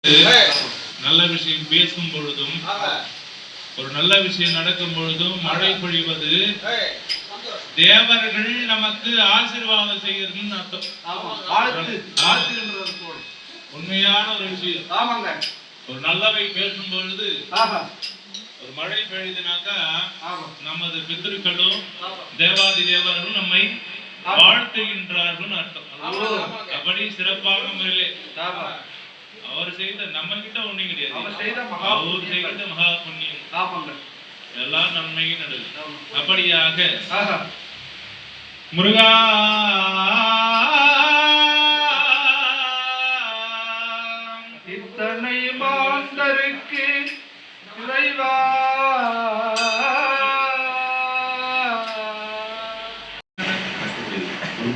நல்ல விஷயம் பேசும் பொழுதும் ஒரு நல்ல விஷயம் நடக்கும் பொழுதும் மழை பொழிவது தேவர்கள் நமக்கு ஆசீர்வாதம் செய்யறதுன்னு அர்த்தம். உண்மையான ஒரு விஷயம். ஒரு நல்லவை பேசும் பொழுது ஒரு மழை பெய்யுதுனாக்கா நமது பித்ருக்களும் தேவாதி தேவர்களும் நம்மை வாழ்த்துகின்றார்கள் அர்த்தம். அப்படி சிறப்பான முறையிலே அவர் செய்த நம்ம கிட்ட ஒண்ணும் கிடையாது. அவர் செய்த மகா புண்ணியம் எல்லாம் நன்மையும் நடக்கும். அப்படியாக முருகா இத்தனை மாந்தருக்கு இறைவா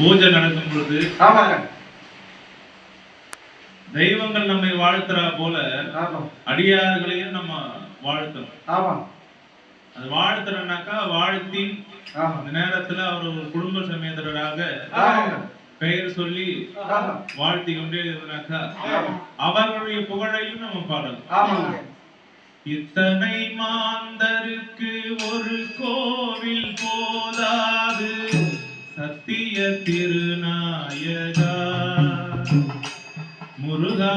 பூஜை நடக்கும் பொழுது தெய்வங்கள் நம்மை வாழ்த்துறா போல அடியார்களையும் நம்ம வாழ்த்தணும். அது வாழ்த்துறனாக்கா வாழ்த்தி அந்த நேரத்துல அவர் குடும்ப சமேதராக பெயர் சொல்லி வாழ்த்தி கொண்டே இருந்தாக்கா அவர்களுடைய புகழையும் நம்ம பாடலாம். இத்தனை மாந்தருக்கு ஒரு கோவில் போதாது சத்திய திருநாயகா முருகா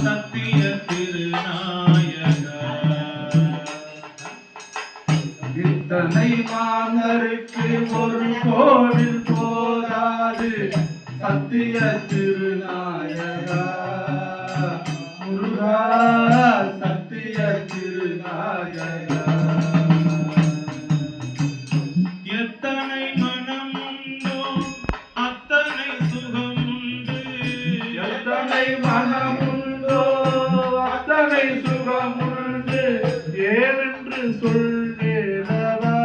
சத்திய திருநாயகா. இத்தனை மாந்தருக்கு ஒரு கோவில் போதாது சத்திய திருநாயகா முருகா சத்திய திருநாயகா. எத்தனை மனம் உண்டோ அத்தனை சுகம் உண்டு. எத்தனை மனம் உண்டோ அத்தனை சுகம் உண்டு. ஏனென்று சொல்வேனவா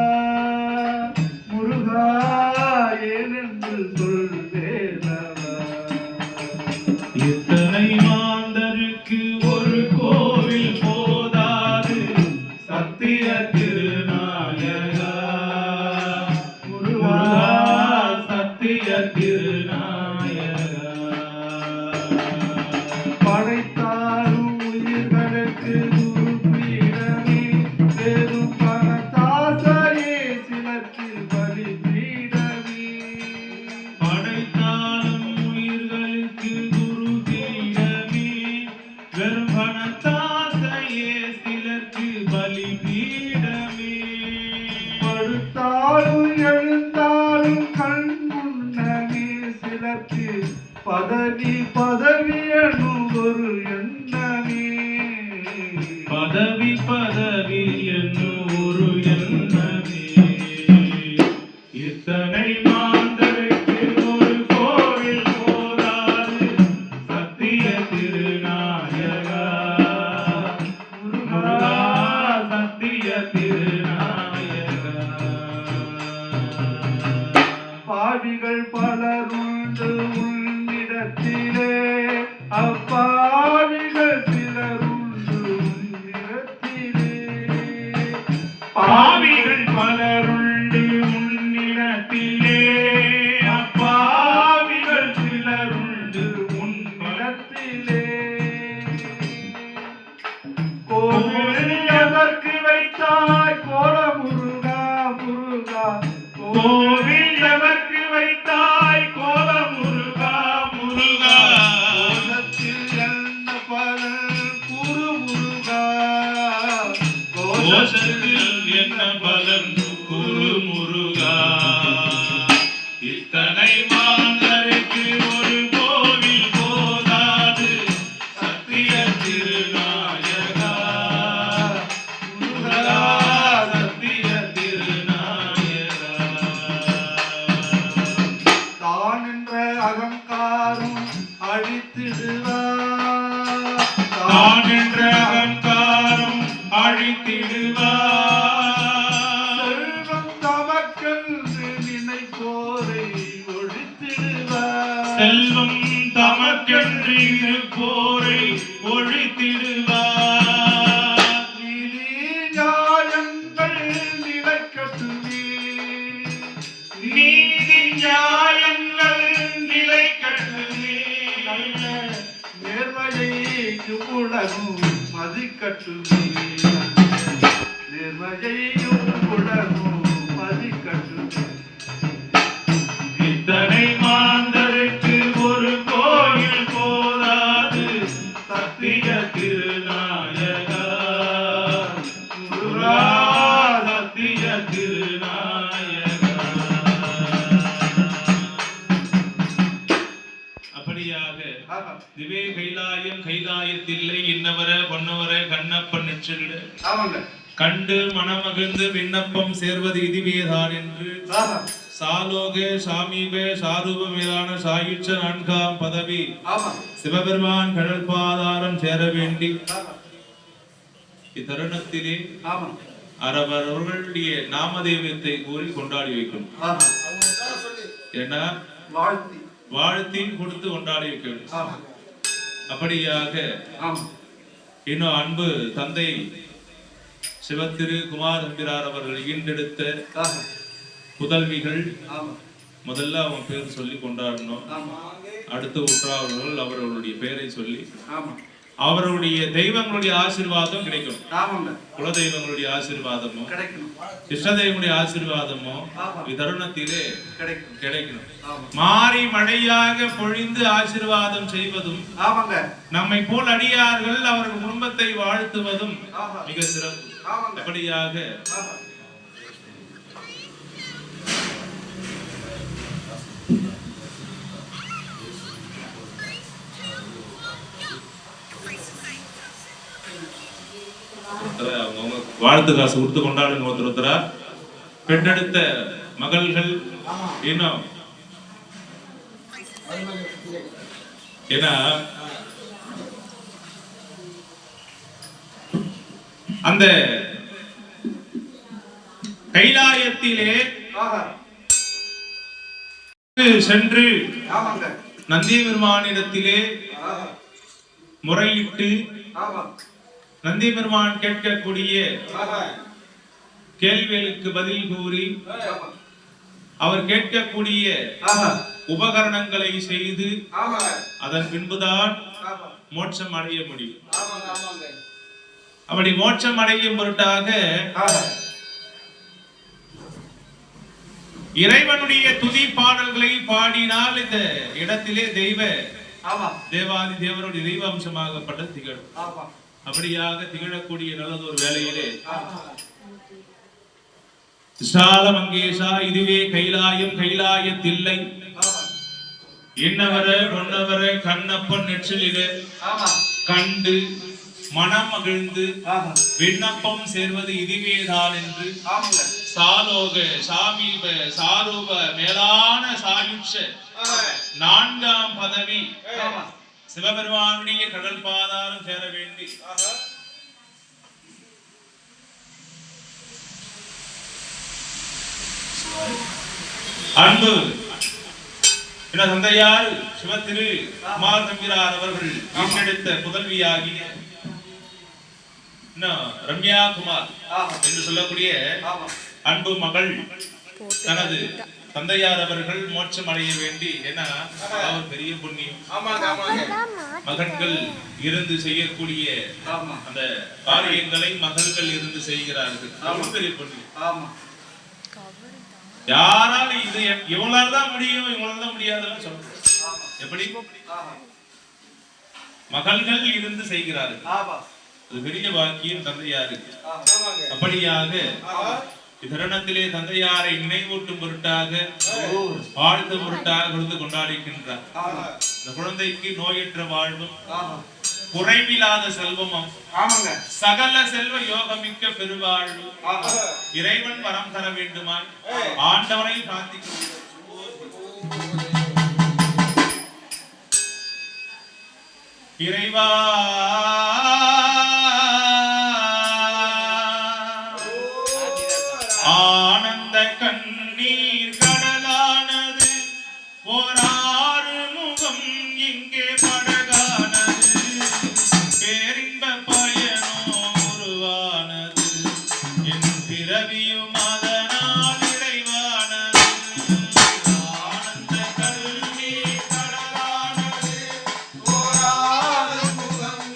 முருகா ஏனென்று சொல்வேனவா. இத்தனை மாந்தருக்கு ஒரு கோவில் போதாது சத்திய திருநாயகா முருகா சத்திய திருநாயகா. படைத்தாரும் உயிர்களுக்கு குருபீடமே வெறும் பணத்தாசையே சிலருக்கு பலிபீடமே. படைத்தாலும் உயிர்களுக்கு குரு பீடமே வெறும் பணத்தாசையே சிலருக்கு பலி பீடமே. படுத்தாலும் எழுந்தாலும் கண் முன்னமே சிலருக்கு பதவி எனும் ஒரு எண்ணமே. பதவி என்னும் ஒரு எண்ணமே. இத்தனை மாந்தருக்கு ஒரு கோவில் போதாது சத்திய திருநாயகா முருகா சத்திய திருநாயகா. பாவிகள் பலருண்டு உன்னிடத்திலே அப்பாவிகள் சிலருண்டு உன்னிடத்திலே. பாவிகள் பலருண்டு உன்னிடத்திலே அப்பாவிகள் சிலருண்டு உன்னிடத்திலே. கோவில் எதற்கு வைத்தாய் கோல முருகா முருகா. கோவில் எதற்கு வைத்தாய் கோல முருகா முருகா. கோலத்தில் என்ன பலன் குரு முருகா. கோஷத்தில் என்ன பலன் குரு முருகா. இத்தனை மாந்தருக்கு ஒரு கோவில் போதாது சத்திய திருநாயகா முருகா சத்திய திருநாயகா. தான் என்ற அகங்காரம் அழித்திடுவார். தான் என்ற அகங்காரம் அழித்திடுவார். செல்வம் தமக்கென்று நினைப்போரை ஒழித்திடுவார். செல்வம் தமக்கென்று போரை ஒழித்திடுவார். நீதி நியாயங்கள் நிலைக்கட்டுமே. நீதி நியாயங்கள் நிலைக்கட்டுமே. நேர்மையை உலகும் மதிக்கட்டுமே நேர்மையையும் உலகும் மதிக்கட்டுமே இத்தனை மாந்தருக்கு ஒரு கோயில் போதாது சத்திய திருநாயகா முருகா சத்திய திருநாயகா. அப்படியாக திவே கைலாயம் கைலாயத்தில்லை இன்னவர பொன்னவர கண்ணப்பன் நெற்றிட ஆமாங்க கண்டு மனமகிழ்ந்து விண்ணப்பம் சேர்வது இதுவேதான் என்று சாலோக சாமீப சாரூப மேலான சாயுச்ச நான்காம் பதவி சிவபெருமான் கடல் பாதாரம் சேர வேண்டி இத்தருணத்திலே அவர்களுடைய நாமதேவத்தை கூறி கொண்டாடி வைக்கணும். ஏன்னா வாழ்த்தி கொடுத்து கொண்டாடி வைக்க வேண்டும். அப்படியாக இன்னும் அன்பு தந்தை சிவத்திரு குமார் நம்பிரார் அவர்கள் ஈண்டெடுத்த புதல்விகள் முதல்ல அவங்க பேர் சொல்லி கொண்டாடணும். அடுத்து உற்றார்கள் அவர்களுடைய பெயரை சொல்லி அவர்களுடைய தெய்வங்களுடைய ஆசீர்வாதம் கிடைக்கும். குல தெய்வங்களுடைய ஆசீர்வாதமும் இஷ்ட தெய்வங்களுடைய ஆசீர்வாதமும் இத்தருணத்திலே கிடைக்கணும். மாறி மழையாக பொழிந்து ஆசீர்வாதம் செய்வதும் நம்மை போல் அடியார்கள் அவர்கள் குடும்பத்தை வாழ்த்துவதும் மிக சிறப்பு. அப்படியாக வாழ்த்து காசு கொடுத்து கொண்டாடுங்க. ஒருத்தரா பெற்றெடுத்த மகள்கள் இன்னும் ஏன்னா அந்த கைலாயத்திலே சென்று நந்தி பெருமானிடத்திலே முறையிட்டு நந்தி பெருமான் கேட்கக்கூடிய கேள்விகளுக்கு பதில் கூறி அவர் கேட்கக்கூடிய உபகரணங்களை செய்து அதன் பின்புதான் மோட்சம் அடைய முடியும். அப்படி மோட்சம் அடையும் பொருட்டாக இறைவனுடைய துதி பாடல்களை பாடினால் இந்த இடத்திலே தேவாதி தேவனுடைய தெய்வ அம்சமாகப்பட்ட திகழும். அப்படியாக திகழக்கூடிய நல்லதொரு வேளையிலே விசால மங்கேஷா இதுவே கைலாயம் கைலாயத்தில்லை இன்னவர பொன்னவர கண்ணப்பன் நெற்றிலே கண்டு மனம் மகிழ்ந்து விண்ணப்பம் சேர்வது இதுவேதான் என்று சாலோக சாமீப சாரூப மேலான சாயுட்ச நான்காம் பதவி சிவபெருமானுடைய கடல் பாதாரம் சேர வேண்டி அன்பு என தந்தையார் சிவத்திரு குமார் நம்பிரார் அவர்கள் ஈண்டெடுத்த புதல்வியாகிய ரம்யா குமார் என்று சொல்லக்கூடிய அன்பு மகள் தனது தந்தையார் அவர்கள் மோட்சம் அடைய வேண்டி ஏன்னா அவர் பெரிய புண்ணியம் மகன்கள் இருந்து செய்யக்கூடிய அந்த காரியங்களை மகள்கள் இருந்து செய்கிறார்கள். பெரிய புண்ணியம். யாரால இது இவங்களால தான் முடியும் இவங்களால தான் முடியாதுன்னு சொல்றோம். எப்படி மகள்கள் இருந்து செய்கிறார்கள். அது பெரிய வாக்கியம் தந்தையாருக்கு. அப்படியாக இத்தருணத்திலே தந்தையாரை நினைவூட்டும் பொருட்டாக வாழ்த்து பொருட்டாக கொடுத்து கொண்டாடுகின்றார். இந்த குழந்தைக்கு நோயற்ற வாழ்வும் குறைவில்லாத செல்வமும் சகல செல்வ யோகமிக்க பெருவாழ்வு இறைவன் வரம் தர வேண்டுமாய் ஆண்டவரை பிரார்த்திக்கிறோம். இறைவா ஆனந்த கண்ணீர் கடலானது ஓராறு முகம் இங்கே படகானது பேரின்ப பயனோ உருவானது என் பிறவியும் அதனால் இறைவானது. ஆனந்த கண்ணீர் கடலானது ஓராறு முகம்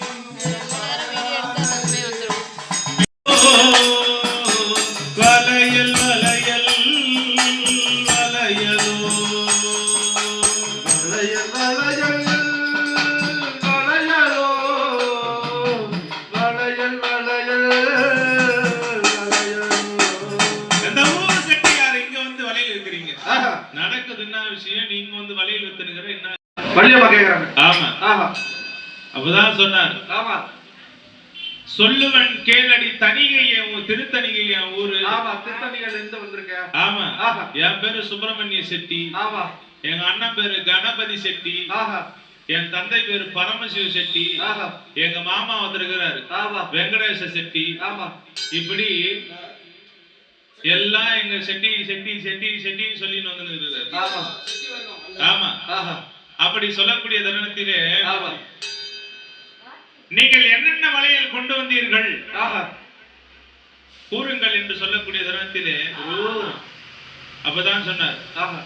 வள்ளியம்மா கேக்குறாங்க. ஆமா. ஆஹா. அப்பதான் சொன்னார், ஆமா. சொல்லுவன் கேளடி தனிகைய திருத்தணிகை என் ஊரு. ஆமா. திருத்தணிகள் இருந்து வந்திருக்கேன். ஆமா. ஆஹா. என் பேரு சுப்பிரமணிய செட்டி. ஆமா. எங்க அண்ணன் பேரு கணபதி செட்டி. ஆஹா. என் தந்தை பேரு பரமசிவ செட்டி. ஆஹா. எங்க மாமா வந்திருக்கிறாரு ஆமா. வெங்கடேச செட்டி. ஆமா. இப்படி எல்லாம் எங்க செட்டி செட்டி செட்டி செட்டின்னு சொல்லின்னு வந்து. ஆமா. ஆமா. ஆஹா. அப்படி சொல்லக்கூடிய தருணத்திலே ஆமா. நீங்கள் என்னென்ன வளையல் கொண்டு வந்தீர்கள் ஆஹா. கூறுங்கள் என்று சொல்லக்கூடிய தருணத்திலே அப்பதான் சொன்னார், ஆஹா.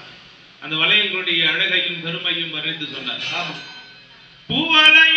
அந்த வளையல்களுடைய அழகையும் பெருமையும் வரைந்து சொன்னார். ஆமா. பூவலை